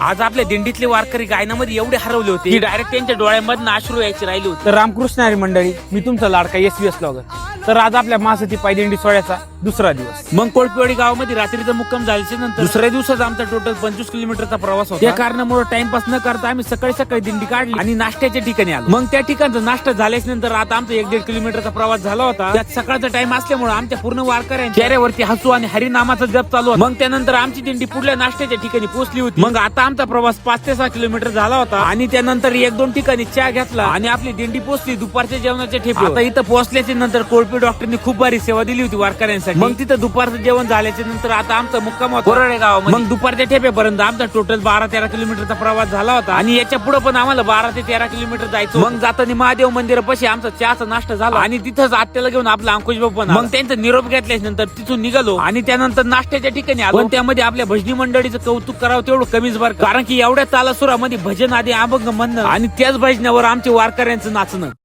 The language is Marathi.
आज आपल्या दिंडीतले वारकरी गायनामध्ये एवढे हरवले होते की डायरेक्ट त्यांच्या डोळ्यामधून अश्रू यायचे राहिले होते। तर रामकृष्ण हरी मंडळी, मी तुमचा लाडका यशवी ब्लॉगर। तर आज आपल्या महासती पायदिंडी सोहळ्याचा दुसरा दिवस। मग कोळपेवाडी गावामध्ये रात्रीचा मुक्काम झाल्याच्या नंतर दुसऱ्या दिवसात आमचा टोटल 25 किलोमीटरचा प्रवास होता। त्या कारणामुळे टाइमपास न करता आम्ही सकाळी सकाळी दिंडी काढली आणि नाश्त्याच्या ठिकाणी आलो। मग त्या ठिकाणचा नाश्ता झाल्याच्या नंतर आता आमचा 1-1.5 किलोमीटरचा प्रवास झाला होता। त्यात सकाळचा टाइम असल्यामुळे आमच्या पूर्ण वारकऱ्यांच्या चेहऱ्यावरती हसू आणि हरिनामाचा जप चालू होता। मग त्यानंतर आमची दिंडी पुढल्या नाश्त्याच्या ठिकाणी पोहोचली होती। मग आता आमचा प्रवास 5 ते 6 किलोमीटर झाला होता आणि त्यानंतर 1-2 ठिकाणी चहा घेतला आणि आपली दिंडी पोहोचली दुपारच्या जेवणाच्या ठेपे। आता इथं पोहोचल्याच्या नंतर कोळपे डॉक्टरनी खूप भारी सेवा दिली होती वारकऱ्यांसाठी। मग तिथं दुपारचं जेवण झाल्याच्या नंतर आता आमचा मुक्काम होता कोराडे गावामध्ये। मग दुपारच्या ठेप्यापर्यंत आमचा टोटल 12-13 किलोमीटरचा प्रवास झाला होता आणि याच्या पुढे पण आम्हाला 12 ते 13 किलोमीटर जायचं। मग जाताना महादेव मंदिरापाशी आमचा चहाचा नाश्ता झाला आणि तिथंच आत्याला घेऊन आपला अंकुश बाबा पण मग त्यांचा निरोप घेतल्याच्या नंतर तिथून निघालो आणि त्यानंतर नाश्त्याच्या ठिकाणी आलो। पण त्यामध्ये आपल्या भजनी मंडळीचं कौतुक करावं तेवढं कमीच बरं, कारण की एवढ्या तालासुरामध्ये भजन आदी अभंग म्हणणं आणि त्याच भजनावर आमच्या वारकऱ्यांचं नाचणं।